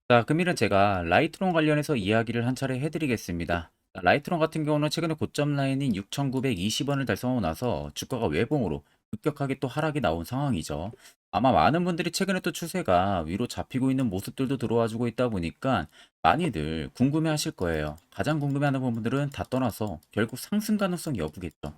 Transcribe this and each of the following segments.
자, 금일은 제가 라이트론 관련해서 이야기를 한 차례 해드리겠습니다. 자, 라이트론 같은 경우는 최근에 고점 라인인 6,920원을 달성하고 나서 주가가 외봉으로 급격하게 또 하락이 나온 상황이죠. 아마 많은 분들이 최근에 또 추세가 위로 잡히고 있는 모습들도 들어와주고 있다 보니까 많이들 궁금해 하실 거예요. 가장 궁금해하는 부분들은 다 떠나서 결국 상승 가능성이 여부겠죠.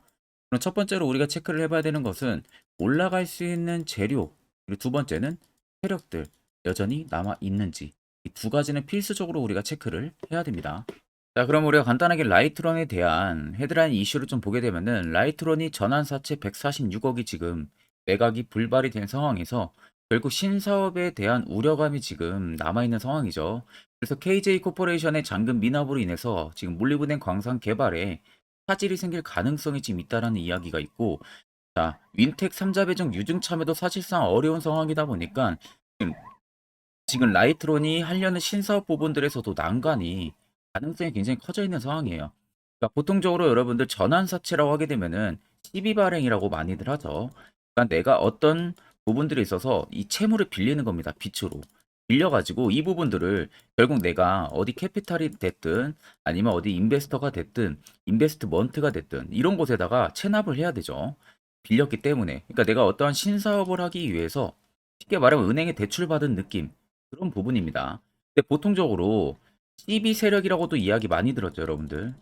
그럼 첫 번째로 우리가 체크를 해봐야 되는 것은 올라갈 수 있는 재료, 그리고 두 번째는 세력들 여전히 남아 있는지 이 두 가지는 필수적으로 우리가 체크를 해야 됩니다. 자, 그럼 우리가 간단하게 라이트런에 대한 헤드라인 이슈를 좀 보게 되면은 라이트런이 전환사채 146억이 지금 매각이 불발이 된 상황에서 결국 신사업에 대한 우려감이 지금 남아있는 상황이죠. 그래서 KJ 코퍼레이션의 잔금 미납으로 인해서 지금 몰리브덴 광산 개발에 차질이 생길 가능성이 지금 있다라는 이야기가 있고, 자, 윈텍 3자 배정 유증 참여도 사실상 어려운 상황이다 보니까 지금 라이트론이 하려는 신사업 부분들에서도 난관이 가능성이 굉장히 커져 있는 상황이에요. 그러니까 보통적으로 여러분들 전환사채라고 하게 되면은 시비 발행이라고 많이들 하죠. 그러니까 내가 어떤 부분들에 있어서 이 채무를 빌리는 겁니다. 빛으로. 빌려가지고 이 부분들을 결국 내가 어디 캐피탈이 됐든 아니면 어디 인베스터가 됐든 인베스트먼트가 됐든 이런 곳에다가 체납을 해야 되죠. 빌렸기 때문에. 그러니까 내가 어떠한 신사업을 하기 위해서 쉽게 말하면 은행에 대출받은 느낌. 그런 부분입니다. 근데 보통적으로 CB 세력이라고도 이야기 많이 들었죠, 여러분들.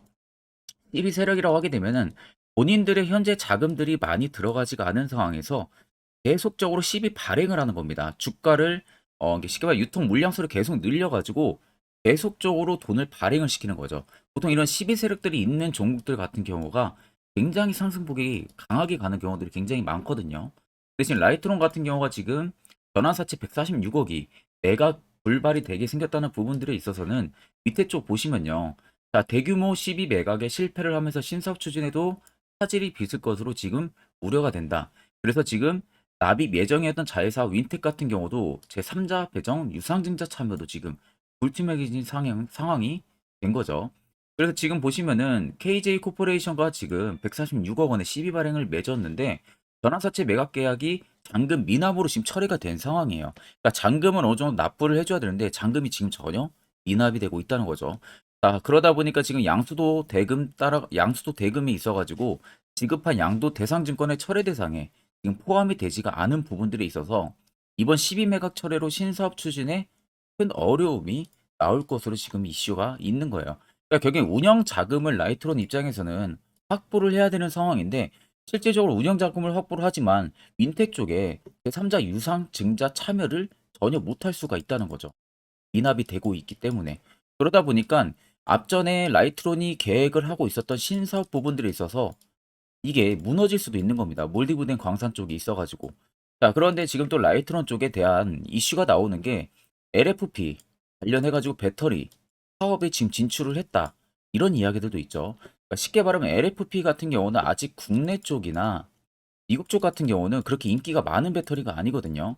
CB 세력이라고 하게 되면은 본인들의 현재 자금들이 많이 들어가지가 않은 상황에서 계속적으로 CB 발행을 하는 겁니다. 주가를 이게 쉽게 말해 유통 물량수를 계속 늘려가지고 계속적으로 돈을 발행을 시키는 거죠. 보통 이런 CB 세력들이 있는 종목들 같은 경우가 굉장히 상승폭이 강하게 가는 경우들이 굉장히 많거든요. 대신 라이트론 같은 경우가 지금 전환사채 146억이 매각 불발이 되게 생겼다는 부분들에 있어서는 밑에 쪽 보시면요. 자, 대규모 CB 매각에 실패를 하면서 신사업 추진에도 차질이 빚을 것으로 지금 우려가 된다. 그래서 지금 납입 예정이었던 자회사 윈텍 같은 경우도 제3자 배정 유상증자 참여도 지금 불투명해진 상황이 된 거죠. 그래서 지금 보시면은 KJ 코퍼레이션과 지금 146억 원의 CB 발행을 맺었는데 전환사채 매각 계약이 잔금 미납으로 지금 처리가 된 상황이에요. 그러니까 잔금은 어느 정도 납부를 해줘야 되는데 잔금이 지금 전혀 미납이 되고 있다는 거죠. 자, 그러다 보니까 지금 양수도 대금이 있어가지고 지급한 양도 대상증권의 철회 대상에 지금 포함이 되지가 않은 부분들이 있어서 이번 12매각 철회로 신사업 추진에 큰 어려움이 나올 것으로 지금 이슈가 있는 거예요. 그러니까 결국에 운영 자금을 라이트론 입장에서는 확보를 해야 되는 상황인데 실질적으로 운영 자금을 확보를 하지만 윈텍 쪽에 제3자 유상 증자 참여를 전혀 못할 수가 있다는 거죠. 미납이 되고 있기 때문에. 그러다 보니까 앞전에 라이트론이 계획을 하고 있었던 신사업 부분들이 있어서 이게 무너질 수도 있는 겁니다. 몰디브된 광산 쪽이 있어가지고. 자, 그런데 지금 또 라이트론 쪽에 대한 이슈가 나오는 게 LFP 관련해가지고 배터리 사업에 지금 진출을 했다. 이런 이야기들도 있죠. 그러니까 쉽게 말하면 LFP 같은 경우는 아직 국내 쪽이나 미국 쪽 같은 경우는 그렇게 인기가 많은 배터리가 아니거든요.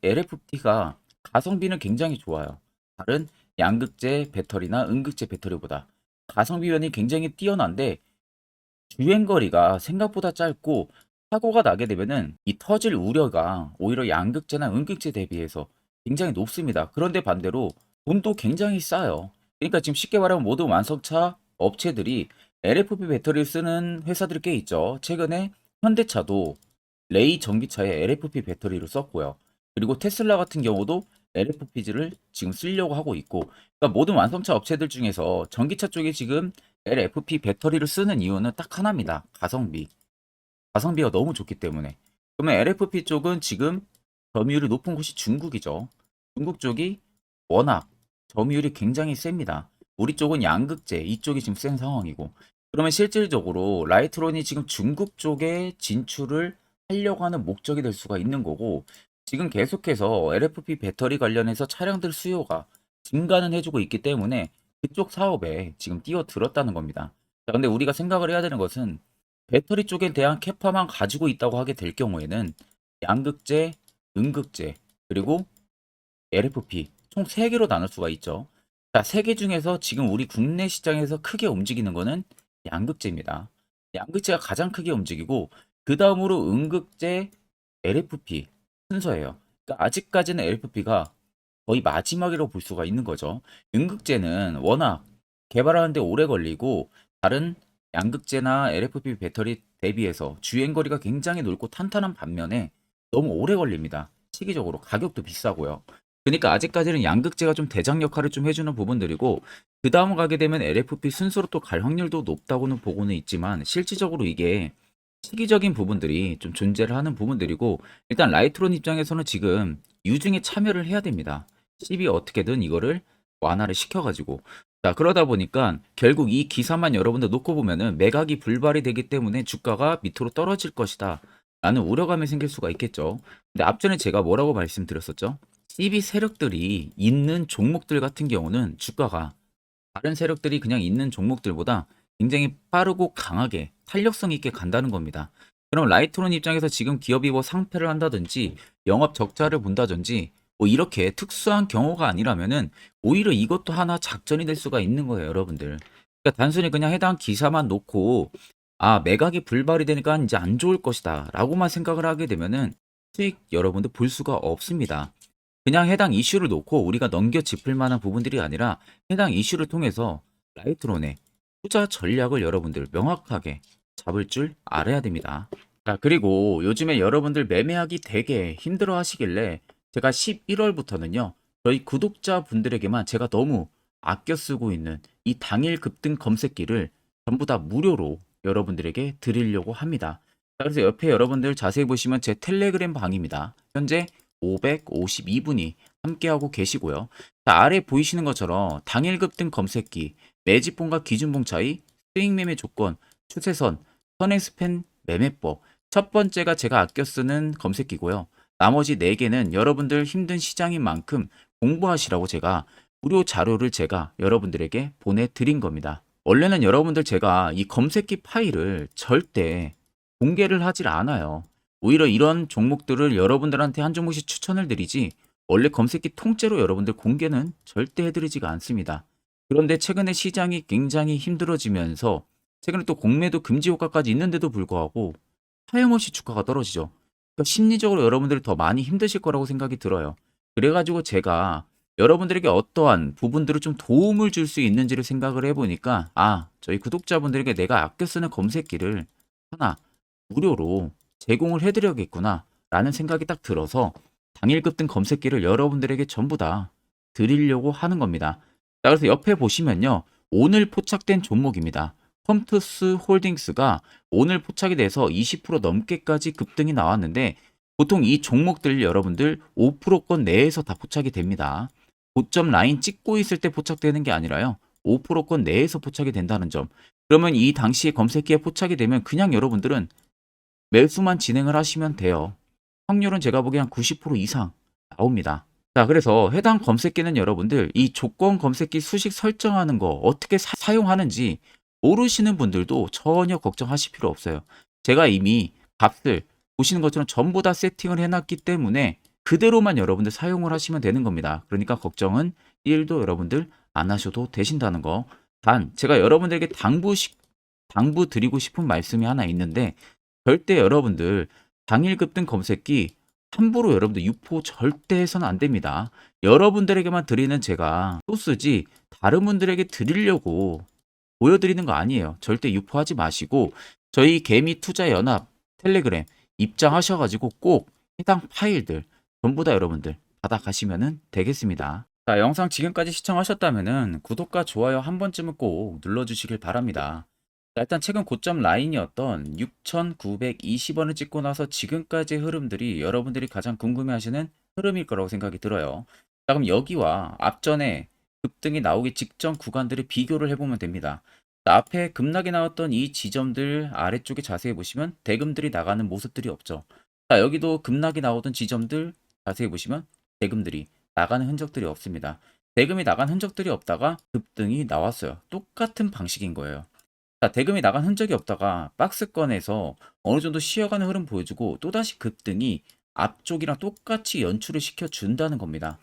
LFP가 가성비는 굉장히 좋아요. 다른 양극재 배터리나 음극재 배터리보다 가성비면이 굉장히 뛰어난데 주행거리가 생각보다 짧고 사고가 나게 되면은 이 터질 우려가 오히려 양극재나 음극재 대비해서 굉장히 높습니다. 그런데 반대로 돈도 굉장히 싸요. 그러니까 지금 쉽게 말하면 모든 완성차 업체들이 LFP 배터리를 쓰는 회사들이 꽤 있죠. 최근에 현대차도 레이 전기차에 LFP 배터리를 썼고요. 그리고 테슬라 같은 경우도 LFP를 지금 쓰려고 하고 있고, 그러니까 모든 완성차 업체들 중에서 전기차 쪽에 지금 LFP 배터리를 쓰는 이유는 딱 하나입니다. 가성비. 가성비가 너무 좋기 때문에. 그러면 LFP 쪽은 지금 점유율이 높은 곳이 중국이죠. 중국 쪽이 워낙 점유율이 굉장히 셉니다. 우리 쪽은 양극재, 이쪽이 지금 센 상황이고. 그러면 실질적으로 라이트론이 지금 중국 쪽에 진출을 하려고 하는 목적이 될 수가 있는 거고, 지금 계속해서 LFP 배터리 관련해서 차량들 수요가 증가는 해주고 있기 때문에 그쪽 사업에 지금 뛰어들었다는 겁니다. 자, 근데 우리가 생각을 해야 되는 것은 배터리 쪽에 대한 캐파만 가지고 있다고 하게 될 경우에는 양극재, 음극재, 그리고 LFP 총 3개로 나눌 수가 있죠. 자, 3개 중에서 지금 우리 국내 시장에서 크게 움직이는 거는 양극재입니다. 양극재가 가장 크게 움직이고 그 다음으로 음극재, LFP 순서예요. 그러니까 아직까지는 LFP가 거의 마지막이라고 볼 수가 있는 거죠. 음극재는 워낙 개발하는데 오래 걸리고 다른 양극재나 LFP 배터리 대비해서 주행거리가 굉장히 넓고 탄탄한 반면에 너무 오래 걸립니다. 시기적으로 가격도 비싸고요. 그러니까 아직까지는 양극재가 좀 대장 역할을 좀 해주는 부분들이고 그 다음 가게 되면 LFP 순서로 또 갈 확률도 높다고는 보고는 있지만 실질적으로 이게 시기적인 부분들이 좀 존재를 하는 부분들이고 일단 라이트론 입장에서는 지금 유증에 참여를 해야 됩니다. 씹이 어떻게든 이거를 완화를 시켜가지고 자 그러다 보니까 결국 이 기사만 여러분들 놓고 보면은 매각이 불발이 되기 때문에 주가가 밑으로 떨어질 것이다 라는 우려감이 생길 수가 있겠죠. 근데 앞전에 제가 뭐라고 말씀드렸었죠? CB 세력들이 있는 종목들 같은 경우는 주가가 다른 세력들이 그냥 있는 종목들보다 굉장히 빠르고 강하게 탄력성 있게 간다는 겁니다. 그럼 라이트론 입장에서 지금 기업이 뭐 상패를 한다든지 영업 적자를 본다든지 뭐 이렇게 특수한 경우가 아니라면은 오히려 이것도 하나 작전이 될 수가 있는 거예요, 여러분들. 그러니까 단순히 그냥 해당 기사만 놓고 아, 매각이 불발이 되니까 이제 안 좋을 것이다 라고만 생각을 하게 되면은 수익 여러분들 볼 수가 없습니다. 그냥 해당 이슈를 놓고 우리가 넘겨 짚을 만한 부분들이 아니라 해당 이슈를 통해서 라이트론의 투자 전략을 여러분들 명확하게 잡을 줄 알아야 됩니다. 자, 그리고 요즘에 여러분들 매매하기 되게 힘들어 하시길래 제가 11월부터는요, 저희 구독자분들에게만 제가 너무 아껴 쓰고 있는 이 당일 급등 검색기를 전부 다 무료로 여러분들에게 드리려고 합니다. 자, 그래서 옆에 여러분들 자세히 보시면 제 텔레그램 방입니다. 현재 552분이 함께하고 계시고요. 자, 아래 보이시는 것처럼 당일 급등 검색기, 매집봉과 기준봉 차이, 수익 매매 조건, 추세선, 선행스팬 매매법. 첫 번째가 제가 아껴 쓰는 검색기고요. 나머지 4개는 여러분들 힘든 시장인 만큼 공부하시라고 제가 무료 자료를 제가 여러분들에게 보내드린 겁니다. 원래는 여러분들 제가 이 검색기 파일을 절대 공개를 하질 않아요. 오히려 이런 종목들을 여러분들한테 한 종목씩 추천을 드리지 원래 검색기 통째로 여러분들 공개는 절대 해드리지가 않습니다. 그런데 최근에 시장이 굉장히 힘들어지면서 최근에 또 공매도 금지 효과까지 있는데도 불구하고 하염없이 주가가 떨어지죠. 그러니까 심리적으로 여러분들이 더 많이 힘드실 거라고 생각이 들어요. 그래가지고 제가 여러분들에게 어떠한 부분들을 좀 도움을 줄 수 있는지를 생각을 해보니까 아, 저희 구독자분들에게 내가 아껴 쓰는 검색기를 하나 무료로 제공을 해드려야겠구나 라는 생각이 딱 들어서 당일 급등 검색기를 여러분들에게 전부 다 드리려고 하는 겁니다. 자, 그래서 옆에 보시면요. 오늘 포착된 종목입니다. 컴투스 홀딩스가 오늘 포착이 돼서 20% 넘게까지 급등이 나왔는데 보통 이 종목들 여러분들 5%권 내에서 다 포착이 됩니다. 고점 라인 찍고 있을 때 포착되는 게 아니라요. 5%권 내에서 포착이 된다는 점. 그러면 이 당시에 검색기에 포착이 되면 그냥 여러분들은 매수만 진행을 하시면 돼요. 확률은 제가 보기엔 한 90% 이상 나옵니다. 자, 그래서 해당 검색기는 여러분들 이 조건 검색기 수식 설정하는 거 어떻게 사용하는지 모르시는 분들도 전혀 걱정하실 필요 없어요. 제가 이미 값을 보시는 것처럼 전부 다 세팅을 해놨기 때문에 그대로만 여러분들 사용을 하시면 되는 겁니다. 그러니까 걱정은 1도 여러분들 안 하셔도 되신다는 거. 단, 제가 여러분들에게 당부 드리고 싶은 말씀이 하나 있는데 절대 여러분들 당일 급등 검색기 함부로 여러분들 유포 절대 해서는 안 됩니다. 여러분들에게만 드리는 제가 소스지 다른 분들에게 드리려고 보여드리는 거 아니에요. 절대 유포하지 마시고 저희 개미 투자 연합 텔레그램 입장하셔가지고 꼭 해당 파일들 전부 다 여러분들 받아가시면 되겠습니다. 자, 영상 지금까지 시청하셨다면 구독과 좋아요 한 번쯤은 꼭 눌러주시길 바랍니다. 자, 일단 최근 고점 라인이었던 6,920원을 찍고 나서 지금까지의 흐름들이 여러분들이 가장 궁금해하시는 흐름일 거라고 생각이 들어요. 자, 그럼 여기와 앞전에 급등이 나오기 직전 구간들을 비교를 해보면 됩니다. 자, 앞에 급락이 나왔던 이 지점들 아래쪽에 자세히 보시면 대금들이 나가는 모습들이 없죠. 자, 여기도 급락이 나오던 지점들 자세히 보시면 대금들이 나가는 흔적들이 없습니다. 대금이 나간 흔적들이 없다가 급등이 나왔어요. 똑같은 방식인 거예요. 자, 대금이 나간 흔적이 없다가 박스권에서 어느 정도 쉬어가는 흐름 보여주고 또다시 급등이 앞쪽이랑 똑같이 연출을 시켜준다는 겁니다.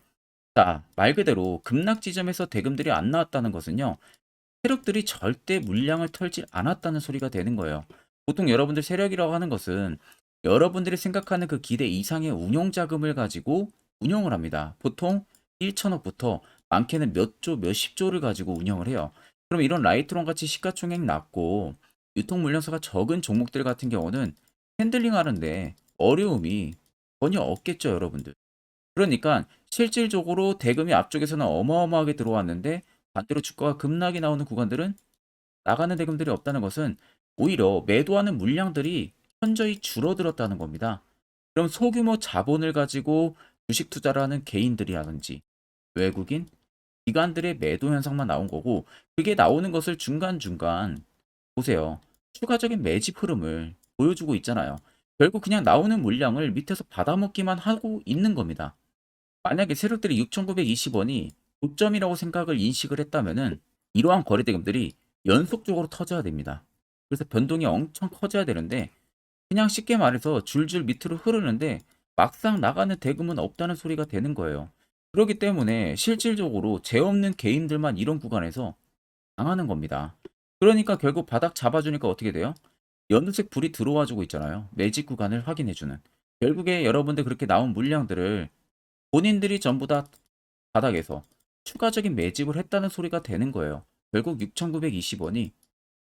자, 말 그대로 급락 지점에서 대금들이 안 나왔다는 것은요. 세력들이 절대 물량을 털지 않았다는 소리가 되는 거예요. 보통 여러분들 세력이라고 하는 것은 여러분들이 생각하는 그 기대 이상의 운용 자금을 가지고 운영을 합니다. 보통 1천억부터 많게는 몇 조, 몇십 조를 가지고 운영을 해요. 그럼 이런 라이트론 같이 시가총액 낮고 유통 물량수가 적은 종목들 같은 경우는 핸들링 하는데 어려움이 전혀 없겠죠, 여러분들. 그러니까 실질적으로 대금이 앞쪽에서는 어마어마하게 들어왔는데 반대로 주가가 급락이 나오는 구간들은 나가는 대금들이 없다는 것은 오히려 매도하는 물량들이 현저히 줄어들었다는 겁니다. 그럼 소규모 자본을 가지고 주식 투자를 하는 개인들이라든지 외국인, 기관들의 매도 현상만 나온 거고, 그게 나오는 것을 중간중간 보세요. 추가적인 매집 흐름을 보여주고 있잖아요. 결국 그냥 나오는 물량을 밑에서 받아먹기만 하고 있는 겁니다. 만약에 세력들이 6,920원이 고점이라고 생각을 인식을 했다면은 이러한 거래대금들이 연속적으로 터져야 됩니다. 그래서 변동이 엄청 커져야 되는데 그냥 쉽게 말해서 줄줄 밑으로 흐르는데 막상 나가는 대금은 없다는 소리가 되는 거예요. 그렇기 때문에 실질적으로 죄 없는 개인들만 이런 구간에서 당하는 겁니다. 그러니까 결국 바닥 잡아주니까 어떻게 돼요? 연두색 불이 들어와 주고 있잖아요. 매직 구간을 확인해주는. 결국에 여러분들 그렇게 나온 물량들을 본인들이 전부 다 바닥에서 추가적인 매집을 했다는 소리가 되는 거예요. 결국 6,920원이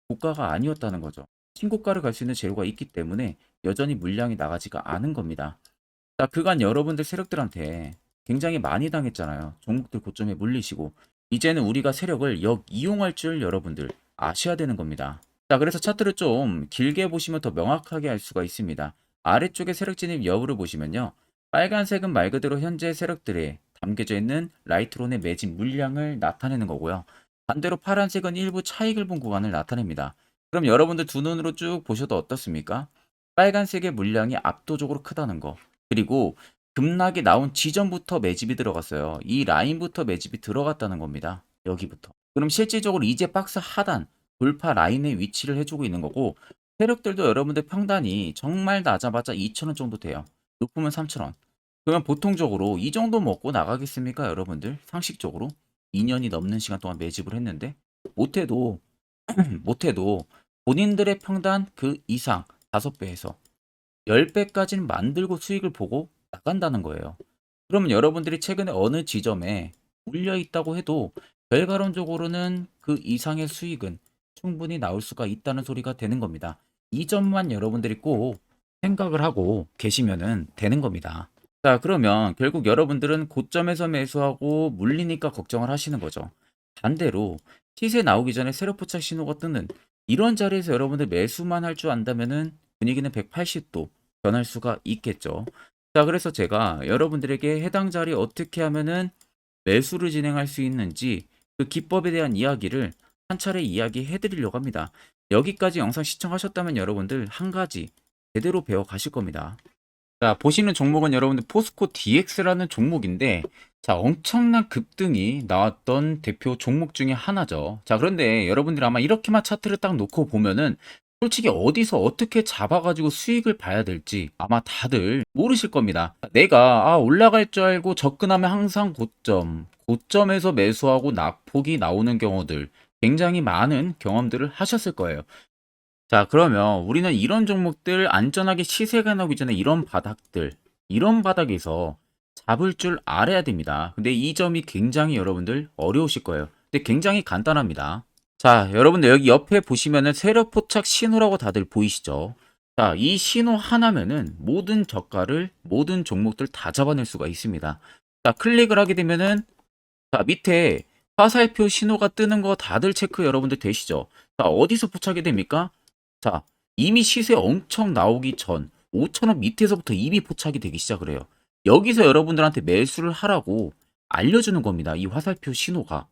고가가 아니었다는 거죠. 신고가를 갈 수 있는 재료가 있기 때문에 여전히 물량이 나가지가 않은 겁니다. 자, 그간 여러분들 세력들한테 굉장히 많이 당했잖아요. 종목들 고점에 물리시고 이제는 우리가 세력을 역이용할 줄 여러분들 아셔야 되는 겁니다. 자, 그래서 차트를 좀 길게 보시면 더 명확하게 알 수가 있습니다. 아래쪽에 세력 진입 여부를 보시면요. 빨간색은 말 그대로 현재 세력들에 담겨져 있는 라이트론의 매집 물량을 나타내는 거고요. 반대로 파란색은 일부 차익을 본 구간을 나타냅니다. 그럼 여러분들 두 눈으로 쭉 보셔도 어떻습니까? 빨간색의 물량이 압도적으로 크다는 거. 그리고 급락이 나온 지점부터 매집이 들어갔어요. 이 라인부터 매집이 들어갔다는 겁니다. 여기부터. 그럼 실질적으로 이제 박스 하단 돌파 라인에 위치를 해주고 있는 거고 세력들도 여러분들 평단이 정말 낮아봤자 2,000원 정도 돼요. 높으면 3,000원. 그러면 보통적으로 이 정도 먹고 나가겠습니까, 여러분들? 상식적으로 2년이 넘는 시간 동안 매집을 했는데 못해도 못해도 본인들의 평단 그 이상 5배에서 10배까지는 만들고 수익을 보고 나간다는 거예요. 그러면 여러분들이 최근에 어느 지점에 물려 있다고 해도 결과론적으로는 그 이상의 수익은 충분히 나올 수가 있다는 소리가 되는 겁니다. 이 점만 여러분들이 꼭 생각을 하고 계시면은 되는 겁니다. 자, 그러면 결국 여러분들은 고점에서 매수하고 물리니까 걱정을 하시는 거죠. 반대로 시세 나오기 전에 세력 포착 신호가 뜨는 이런 자리에서 여러분들 매수만 할 줄 안다면은 분위기는 180도 변할 수가 있겠죠. 자, 그래서 제가 여러분들에게 해당 자리 어떻게 하면은 매수를 진행할 수 있는지 그 기법에 대한 이야기를 한 차례 이야기해 드리려고 합니다. 여기까지 영상 시청하셨다면 여러분들 한 가지 제대로 배워 가실 겁니다. 자, 보시는 종목은 여러분들 포스코 DX라는 종목인데, 자, 엄청난 급등이 나왔던 대표 종목 중에 하나죠. 자, 그런데 여러분들 아마 이렇게만 차트를 딱 놓고 보면은 솔직히 어디서 어떻게 잡아가지고 수익을 봐야 될지 아마 다들 모르실 겁니다. 내가 올라갈 줄 알고 접근하면 항상 고점에서 매수하고 낙폭이 나오는 경우들 굉장히 많은 경험들을 하셨을 거예요. 자, 그러면 우리는 이런 종목들 안전하게 시세가 나오기 전에 이런 바닥에서 잡을 줄 알아야 됩니다. 근데 이 점이 굉장히 여러분들 어려우실 거예요. 근데 굉장히 간단합니다. 자, 여러분들 여기 옆에 보시면은 세력 포착 신호라고 다들 보이시죠? 자, 이 신호 하나면은 모든 저가를, 모든 종목들 다 잡아낼 수가 있습니다. 자, 클릭을 하게 되면은 자, 밑에 화살표 신호가 뜨는 거 다들 체크 여러분들 되시죠? 자, 어디서 포착이 됩니까? 자, 이미 시세 엄청 나오기 전 5,000원 밑에서부터 이미 포착이 되기 시작을 해요. 여기서 여러분들한테 매수를 하라고 알려주는 겁니다. 이 화살표 신호가.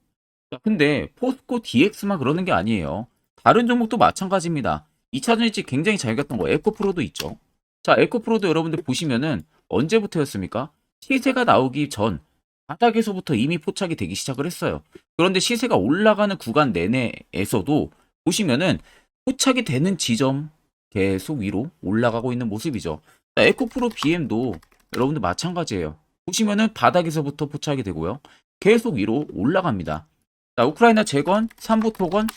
자, 근데 포스코 DX만 그러는 게 아니에요. 다른 종목도 마찬가지입니다. 2차전 일찍 굉장히 잘 갔던 거 에코프로도 있죠. 자, 에코프로도 여러분들 보시면은 언제부터였습니까? 시세가 나오기 전 바닥에서부터 이미 포착이 되기 시작을 했어요. 그런데 시세가 올라가는 구간 내내에서도 보시면은 포착이 되는 지점 계속 위로 올라가고 있는 모습이죠. 자, 에코프로 BM도 여러분들 마찬가지예요. 보시면은 바닥에서부터 포착이 되고요. 계속 위로 올라갑니다. 자, 우크라이나 재건, 삼부 토건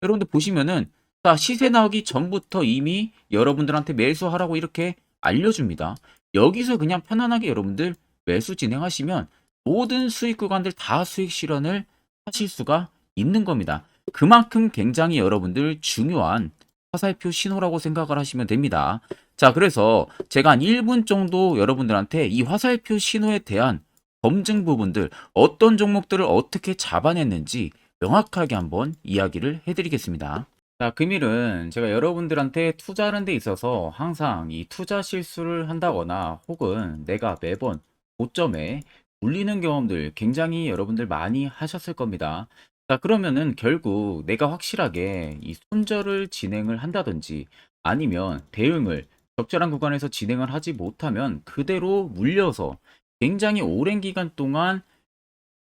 여러분들 보시면은 자, 시세 나오기 전부터 이미 여러분들한테 매수하라고 이렇게 알려줍니다. 여기서 그냥 편안하게 여러분들 매수 진행하시면 모든 수익 구간들 다 수익 실현을 하실 수가 있는 겁니다. 그만큼 굉장히 여러분들 중요한 화살표 신호라고 생각을 하시면 됩니다. 자, 그래서 제가 한 1분 정도 여러분들한테 이 화살표 신호에 대한 검증 부분들, 어떤 종목들을 어떻게 잡아냈는지 명확하게 한번 이야기를 해드리겠습니다. 자, 금일은 제가 여러분들한테 투자하는 데 있어서 항상 이 투자 실수를 한다거나 혹은 내가 매번 고점에 물리는 경험들 굉장히 여러분들 많이 하셨을 겁니다. 자, 그러면은 결국 내가 확실하게 이 손절을 진행을 한다든지 아니면 대응을 적절한 구간에서 진행을 하지 못하면 그대로 물려서 굉장히 오랜 기간 동안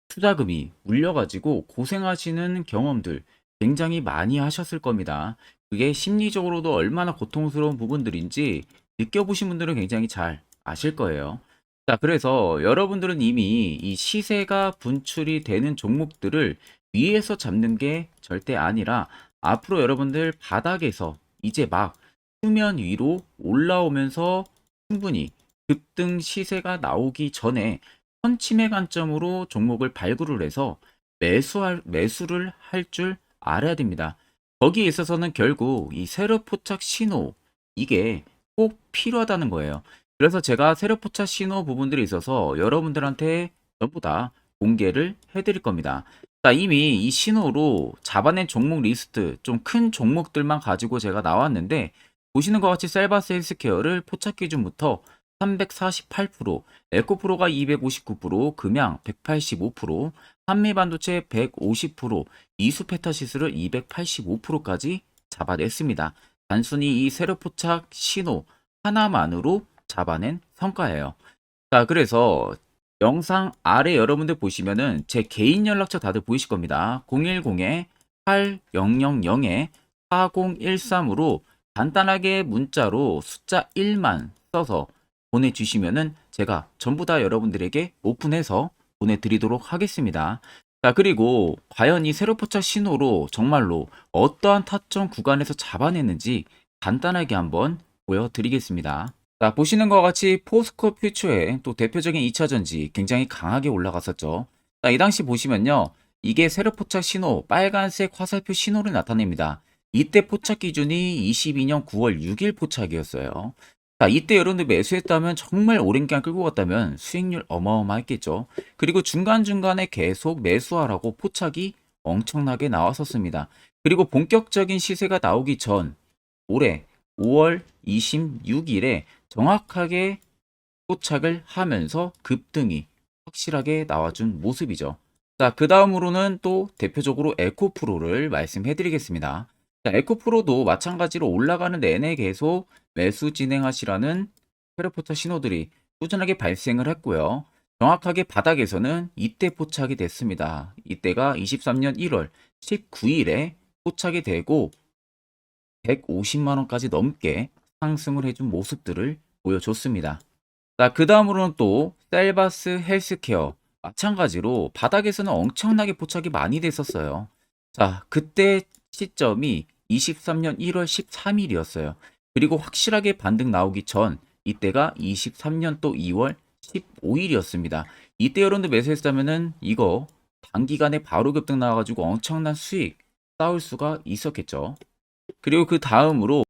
투자금이 물려가지고 고생하시는 경험들 굉장히 많이 하셨을 겁니다. 그게 심리적으로도 얼마나 고통스러운 부분들인지 느껴보신 분들은 굉장히 잘 아실 거예요. 자, 그래서 여러분들은 이미 이 시세가 분출이 되는 종목들을 위에서 잡는 게 절대 아니라 앞으로 여러분들 바닥에서 이제 막 수면 위로 올라오면서 충분히 급등 시세가 나오기 전에 선침해 관점으로 종목을 발굴을 해서 매수를 할 줄 알아야 됩니다. 거기에 있어서는 결국 이 세력 포착 신호 이게 꼭 필요하다는 거예요. 그래서 제가 세력 포착 신호 부분들이 있어서 여러분들한테 전부 다 공개를 해드릴 겁니다. 자, 이미 이 신호로 잡아낸 종목 리스트 좀 큰 종목들만 가지고 제가 나왔는데 보시는 것 같이 셀바스 헬스케어를 포착 기준부터 348%, 에코프로가 259%, 금양 185%, 한미반도체 150%, 이수페타시스를 285%까지 잡아냈습니다. 단순히 이 세력포착 신호 하나만으로 잡아낸 성과예요. 자, 그래서 영상 아래 여러분들 보시면은 제 개인 연락처 다들 보이실 겁니다. 010-8000-4013으로 간단하게 문자로 숫자 1만 써서 보내주시면은 제가 전부 다 여러분들에게 오픈해서 보내드리도록 하겠습니다. 자, 그리고 과연 이 세로포착 신호로 정말로 어떠한 타점 구간에서 잡아냈는지 간단하게 한번 보여드리겠습니다. 자, 보시는 것 같이 포스코 퓨처의 또 대표적인 2차전지 굉장히 강하게 올라갔었죠. 자, 이 당시 보시면요. 이게 세력 포착 신호, 빨간색 화살표 신호를 나타냅니다. 이때 포착 기준이 22년 9월 6일 포착이었어요. 자, 이때 여러분들 매수했다면 정말 오랜 기간 끌고 갔다면 수익률 어마어마했겠죠. 그리고 중간중간에 계속 매수하라고 포착이 엄청나게 나왔었습니다. 그리고 본격적인 시세가 나오기 전 올해 5월 26일에 정확하게 포착을 하면서 급등이 확실하게 나와준 모습이죠. 자, 그 다음으로는 또 대표적으로 에코프로를 말씀해 드리겠습니다. 자, 에코프로도 마찬가지로 올라가는 내내 계속 매수 진행하시라는 페르포타 신호들이 꾸준하게 발생을 했고요. 정확하게 바닥에서는 이때 포착이 됐습니다. 이때가 23년 1월 19일에 포착이 되고 150만 원까지 넘게 상승을 해준 모습들을 보여줬습니다. 자, 그 다음으로는 또 셀바스 헬스케어 마찬가지로 바닥에서는 엄청나게 포착이 많이 됐었어요. 자, 그때 시점이 23년 1월 13일이었어요. 그리고 확실하게 반등 나오기 전 이때가 23년 또 2월 15일이었습니다. 이때 여러분들 매수했다면은 이거 단기간에 바로 급등 나와가지고 엄청난 수익 쌓을 수가 있었겠죠. 그리고 그 다음으로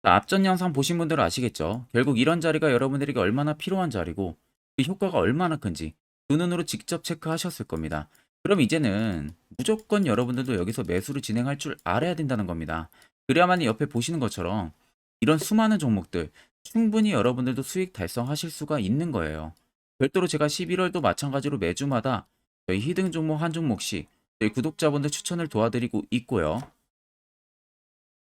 앞전 영상 보신 분들은 아시겠죠? 결국 이런 자리가 여러분들에게 얼마나 필요한 자리고 그 효과가 얼마나 큰지 두 눈으로 직접 체크하셨을 겁니다. 그럼 이제는 무조건 여러분들도 여기서 매수를 진행할 줄 알아야 된다는 겁니다. 그래야만 옆에 보시는 것처럼 이런 수많은 종목들 충분히 여러분들도 수익 달성하실 수가 있는 거예요. 별도로 제가 11월도 마찬가지로 매주마다 저희 히든 종목 한 종목씩 저희 구독자분들 추천을 도와드리고 있고요.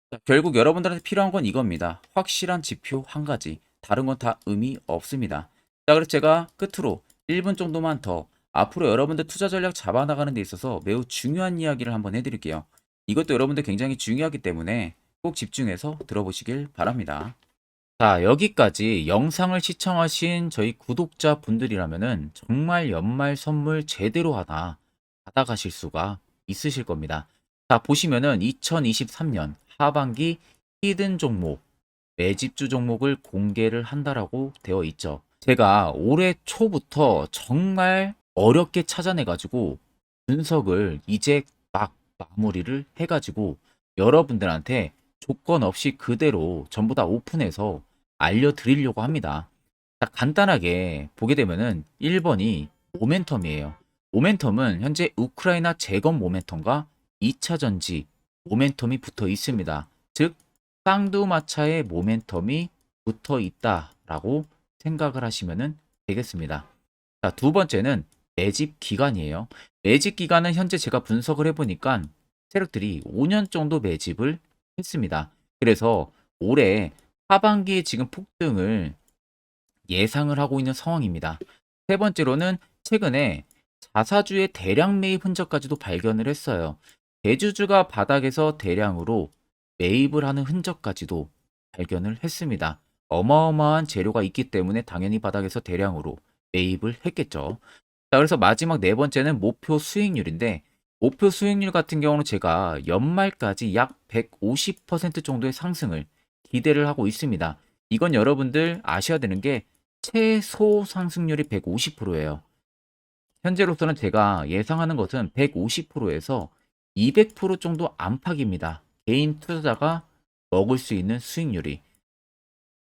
자, 결국 여러분들한테 필요한 건 이겁니다. 확실한 지표 한 가지. 다른 건 다 의미 없습니다. 자, 그래서 제가 끝으로 1분 정도만 더 앞으로 여러분들 투자 전략 잡아나가는 데 있어서 매우 중요한 이야기를 한번 해드릴게요. 이것도 여러분들 굉장히 중요하기 때문에 꼭 집중해서 들어보시길 바랍니다. 자, 여기까지 영상을 시청하신 저희 구독자분들이라면은 정말 연말 선물 제대로 하나 받아가실 수가 있으실 겁니다. 자, 보시면은 2023년 하반기 히든 종목, 매집주 종목을 공개를 한다라고 되어 있죠. 제가 올해 초부터 정말 어렵게 찾아내가지고 분석을 이제 막 마무리를 해가지고 여러분들한테 조건 없이 그대로 전부 다 오픈해서 알려드리려고 합니다. 딱 간단하게 보게 되면은 1번이 모멘텀이에요. 모멘텀은 현재 우크라이나 재건 모멘텀과 2차 전지 모멘텀이 붙어 있습니다. 즉 쌍두마차의 모멘텀이 붙어 있다라고 생각을 하시면 되겠습니다. 자, 두 번째는 매집 기간이에요. 매집 기간은 현재 제가 분석을 해보니까 세력들이 5년 정도 매집을 했습니다. 그래서 올해 하반기에 지금 폭등을 예상을 하고 있는 상황입니다. 세 번째로는 최근에 자사주의 대량 매입 흔적까지도 발견을 했어요. 대주주가 바닥에서 대량으로 매입을 하는 흔적까지도 발견을 했습니다. 어마어마한 재료가 있기 때문에 당연히 바닥에서 대량으로 매입을 했겠죠. 자, 그래서 마지막 네 번째는 목표 수익률인데, 목표 수익률 같은 경우는 제가 연말까지 약 150% 정도의 상승을 기대를 하고 있습니다. 이건 여러분들 아셔야 되는 게 최소 상승률이 150%예요. 현재로서는 제가 예상하는 것은 150%에서 200% 정도 안팎입니다. 개인 투자자가 먹을 수 있는 수익률이.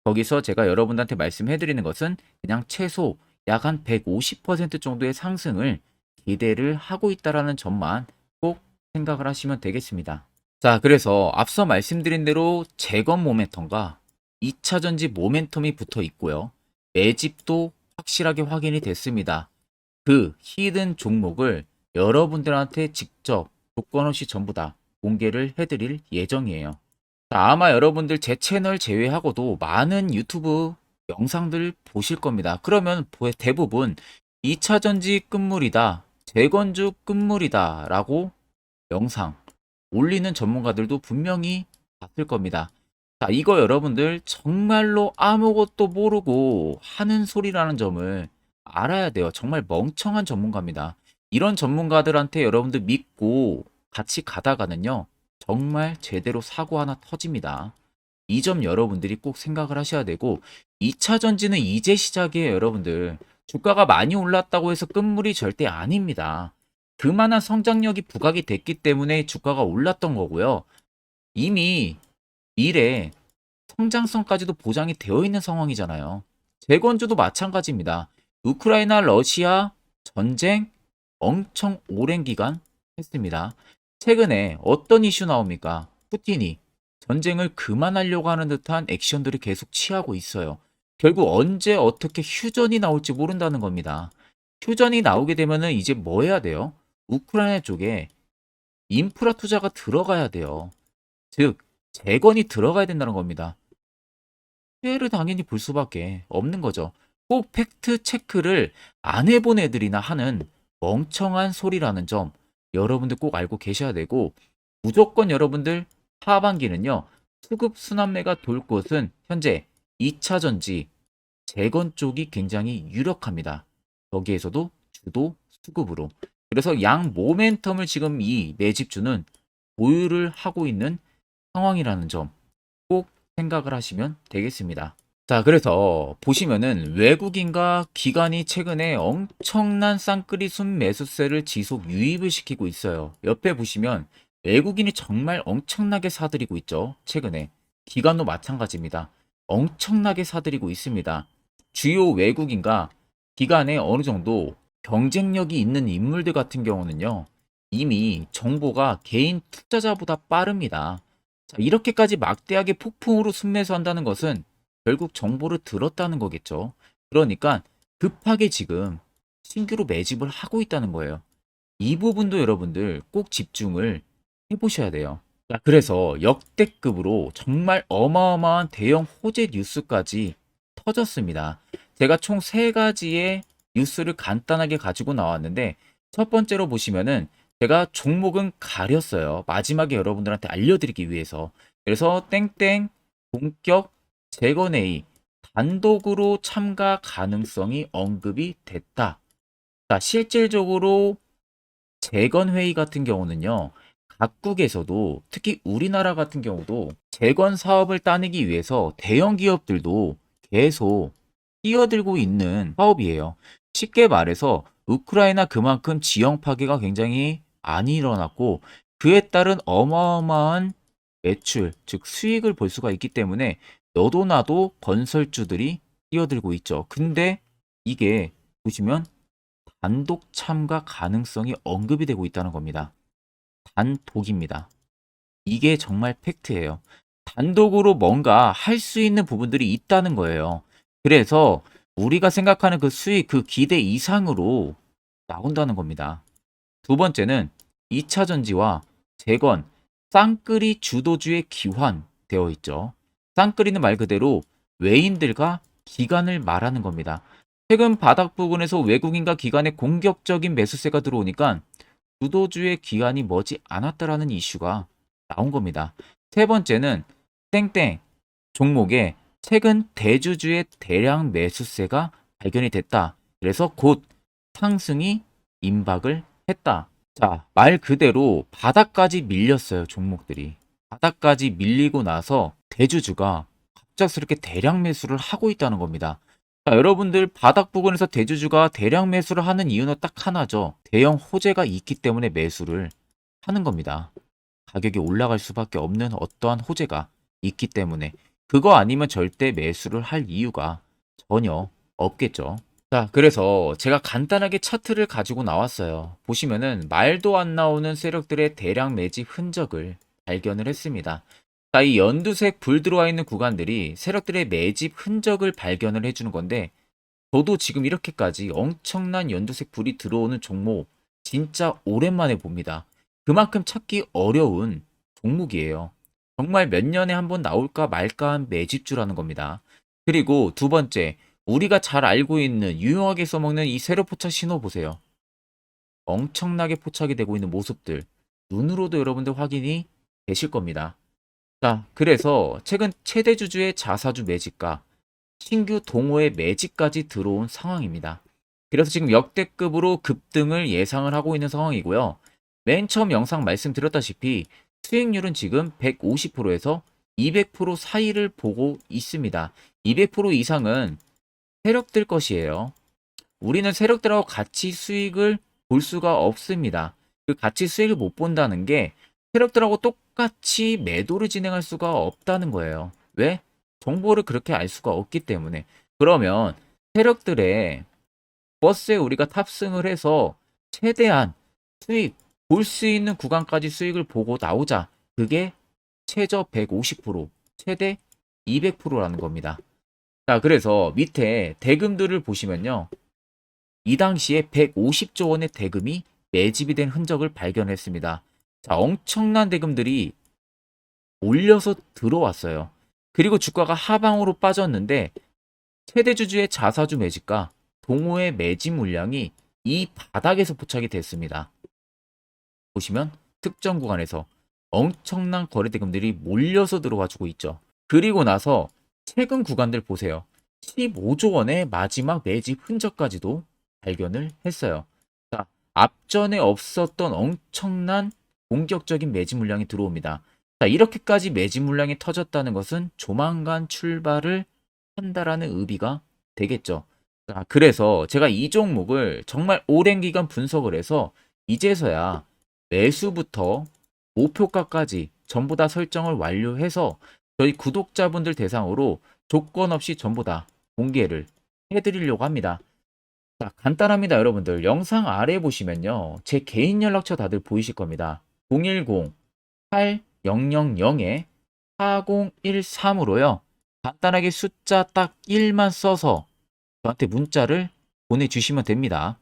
거기서 제가 여러분들한테 말씀해 드리는 것은 그냥 최소 약 한 150% 정도의 상승을 기대를 하고 있다라는 점만 꼭 생각을 하시면 되겠습니다. 자, 그래서 앞서 말씀드린 대로 재건 모멘텀과 2차 전지 모멘텀이 붙어 있고요. 매집도 확실하게 확인이 됐습니다. 그 히든 종목을 여러분들한테 직접 조건 없이 전부 다 공개를 해드릴 예정이에요. 자, 아마 여러분들 제 채널 제외하고도 많은 유튜브 영상들 보실 겁니다. 그러면 대부분 2차 전지 끝물이다, 재건주 끝물이다 라고 영상 올리는 전문가들도 분명히 봤을 겁니다. 자, 이거 여러분들 정말로 아무것도 모르고 하는 소리라는 점을 알아야 돼요. 정말 멍청한 전문가입니다. 이런 전문가들한테 여러분들 믿고 같이 가다가는요, 정말 제대로 사고 하나 터집니다. 이 점 여러분들이 꼭 생각을 하셔야 되고, 2차 전지는 이제 시작이에요, 여러분들. 주가가 많이 올랐다고 해서 끝물이 절대 아닙니다. 그만한 성장력이 부각이 됐기 때문에 주가가 올랐던 거고요. 이미 미래 성장성까지도 보장이 되어 있는 상황이잖아요. 재건주도 마찬가지입니다. 우크라이나 러시아 전쟁 엄청 오랜 기간 했습니다. 최근에 어떤 이슈 나옵니까? 푸틴이 전쟁을 그만하려고 하는 듯한 액션들을 계속 취하고 있어요. 결국 언제 어떻게 휴전이 나올지 모른다는 겁니다. 휴전이 나오게 되면은 이제 뭐 해야 돼요? 우크라이나 쪽에 인프라 투자가 들어가야 돼요. 즉, 재건이 들어가야 된다는 겁니다. 피해를 당연히 볼 수밖에 없는 거죠. 꼭 팩트 체크를 안 해본 애들이나 하는 멍청한 소리라는 점 여러분들 꼭 알고 계셔야 되고, 무조건 여러분들 하반기는요, 수급 순환매가 돌 곳은 현재 2차 전지, 재건 쪽이 굉장히 유력합니다. 거기에서도 주도 수급으로. 그래서 양 모멘텀을 지금 이 매집주는 보유를 하고 있는 상황이라는 점 꼭 생각을 하시면 되겠습니다. 자, 그래서 보시면은 외국인과 기관이 최근에 엄청난 쌍끌이 순매수세를 지속 유입을 시키고 있어요. 옆에 보시면 외국인이 정말 엄청나게 사들이고 있죠. 최근에. 기관도 마찬가지입니다. 엄청나게 사들이고 있습니다. 주요 외국인과 기관에 어느 정도 경쟁력이 있는 인물들 같은 경우는요, 이미 정보가 개인 투자자보다 빠릅니다. 자, 이렇게까지 막대하게 폭풍으로 순매수한다는 것은 결국 정보를 들었다는 거겠죠. 그러니까 급하게 지금 신규로 매집을 하고 있다는 거예요. 이 부분도 여러분들 꼭 집중을 해보셔야 돼요. 자, 그래서 역대급으로 정말 어마어마한 대형 호재 뉴스까지 터졌습니다. 제가 총 세 가지의 뉴스를 간단하게 가지고 나왔는데, 첫 번째로 보시면은 제가 종목은 가렸어요. 마지막에 여러분들한테 알려드리기 위해서. 그래서 땡땡 본격 재건회의 단독으로 참가 가능성이 언급이 됐다. 자, 실질적으로 재건회의 같은 경우는요, 각국에서도 특히 우리나라 같은 경우도 재건 사업을 따내기 위해서 대형 기업들도 계속 뛰어들고 있는 사업이에요. 쉽게 말해서 우크라이나 그만큼 지형 파괴가 굉장히 많이 일어났고 그에 따른 어마어마한 매출, 즉 수익을 볼 수가 있기 때문에 너도 나도 건설주들이 뛰어들고 있죠. 근데 이게 보시면 단독 참가 가능성이 언급이 되고 있다는 겁니다. 단독입니다. 이게 정말 팩트예요. 단독으로 뭔가 할 수 있는 부분들이 있다는 거예요. 그래서 우리가 생각하는 그 수익, 그 기대 이상으로 나온다는 겁니다. 두 번째는 2차 전지와 재건, 쌍끌이 주도주의 기환되어 있죠. 쌍끌이는 말 그대로 외인들과 기관을 말하는 겁니다. 최근 바닥 부근에서 외국인과 기관의 공격적인 매수세가 들어오니까 주도주의 기관이 머지 않았다라는 이슈가 나온 겁니다. 세 번째는 땡땡 종목에 최근 대주주의 대량 매수세가 발견이 됐다. 그래서 곧 상승이 임박을 했다. 자, 말 그대로 바닥까지 밀렸어요, 종목들이. 바닥까지 밀리고 나서 대주주가 갑작스럽게 대량 매수를 하고 있다는 겁니다. 자, 여러분들 바닥 부근에서 대주주가 대량 매수를 하는 이유는 딱 하나죠. 대형 호재가 있기 때문에 매수를 하는 겁니다. 가격이 올라갈 수밖에 없는 어떠한 호재가 있기 때문에 그거 아니면 절대 매수를 할 이유가 전혀 없겠죠. 자, 그래서 제가 간단하게 차트를 가지고 나왔어요. 보시면은 말도 안 나오는 세력들의 대량 매집 흔적을 발견을 했습니다. 자, 이 연두색 불 들어와 있는 구간들이 세력들의 매집 흔적을 발견을 해주는 건데, 저도 지금 이렇게까지 엄청난 연두색 불이 들어오는 종목 진짜 오랜만에 봅니다. 그만큼 찾기 어려운 종목이에요. 정말 몇 년에 한 번 나올까 말까 한 매집주라는 겁니다. 그리고 두 번째, 우리가 잘 알고 있는 유용하게 써먹는 이 세로 포착 신호 보세요. 엄청나게 포착이 되고 있는 모습들 눈으로도 여러분들 확인이 되실 겁니다. 자, 그래서 최근 최대 주주의 자사주 매집과 신규 동호회 매집까지 들어온 상황입니다. 그래서 지금 역대급으로 급등을 예상을 하고 있는 상황이고요. 맨 처음 영상 말씀드렸다시피 수익률은 지금 150%에서 200% 사이를 보고 있습니다. 200% 이상은 세력들 것이에요. 우리는 세력들하고 같이 수익을 볼 수가 없습니다. 그 같이 수익을 못 본다는 게 세력들하고 똑같이 매도를 진행할 수가 없다는 거예요. 왜? 정보를 그렇게 알 수가 없기 때문에. 그러면 세력들의 버스에 우리가 탑승을 해서 최대한 수익, 볼 수 있는 구간까지 수익을 보고 나오자. 그게 최저 150%, 최대 200%라는 겁니다. 자, 그래서 밑에 대금들을 보시면요. 이 당시에 150조 원의 대금이 매집이 된 흔적을 발견했습니다. 자, 엄청난 대금들이 몰려서 들어왔어요. 그리고 주가가 하방으로 빠졌는데 최대 주주의 자사주 매집과 동호회 매집 물량이 이 바닥에서 포착이 됐습니다. 보시면 특정 구간에서 엄청난 거래 대금들이 몰려서 들어와주고 있죠. 그리고 나서 최근 구간들 보세요. 15조 원의 마지막 매집 흔적까지도 발견을 했어요. 자, 앞전에 없었던 엄청난 공격적인 매집 물량이 들어옵니다. 자, 이렇게까지 매집 물량이 터졌다는 것은 조만간 출발을 한다라는 의미가 되겠죠. 자, 그래서 제가 이 종목을 정말 오랜 기간 분석을 해서 이제서야 매수부터 목표가까지 전부 다 설정을 완료해서 저희 구독자분들 대상으로 조건 없이 전부 다 공개를 해드리려고 합니다. 자, 간단합니다, 여러분들. 영상 아래 보시면요. 제 개인 연락처 다들 보이실 겁니다. 010-8000-4013으로요. 간단하게 숫자 딱 1만 써서 저한테 문자를 보내주시면 됩니다.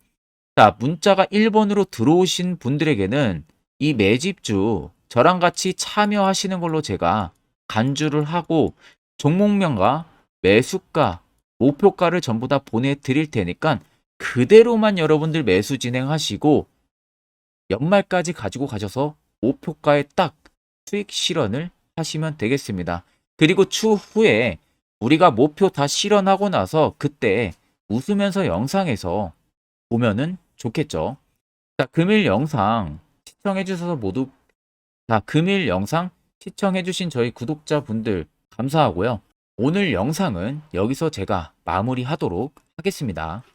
자, 문자가 1번으로 들어오신 분들에게는 이 매집주 저랑 같이 참여하시는 걸로 제가 간주를 하고 종목명과 매수가, 목표가를 전부 다 보내드릴 테니까 그대로만 여러분들 매수 진행하시고 연말까지 가지고 가셔서 목표가에 딱 수익 실현을 하시면 되겠습니다. 그리고 추후에 우리가 목표 다 실현하고 나서 그때 웃으면서 영상에서 보면은 좋겠죠. 자, 금일 영상 시청해 주셔서 모두 금일 영상 시청해 주신 저희 구독자분들 감사하고요. 오늘 영상은 여기서 제가 마무리하도록 하겠습니다.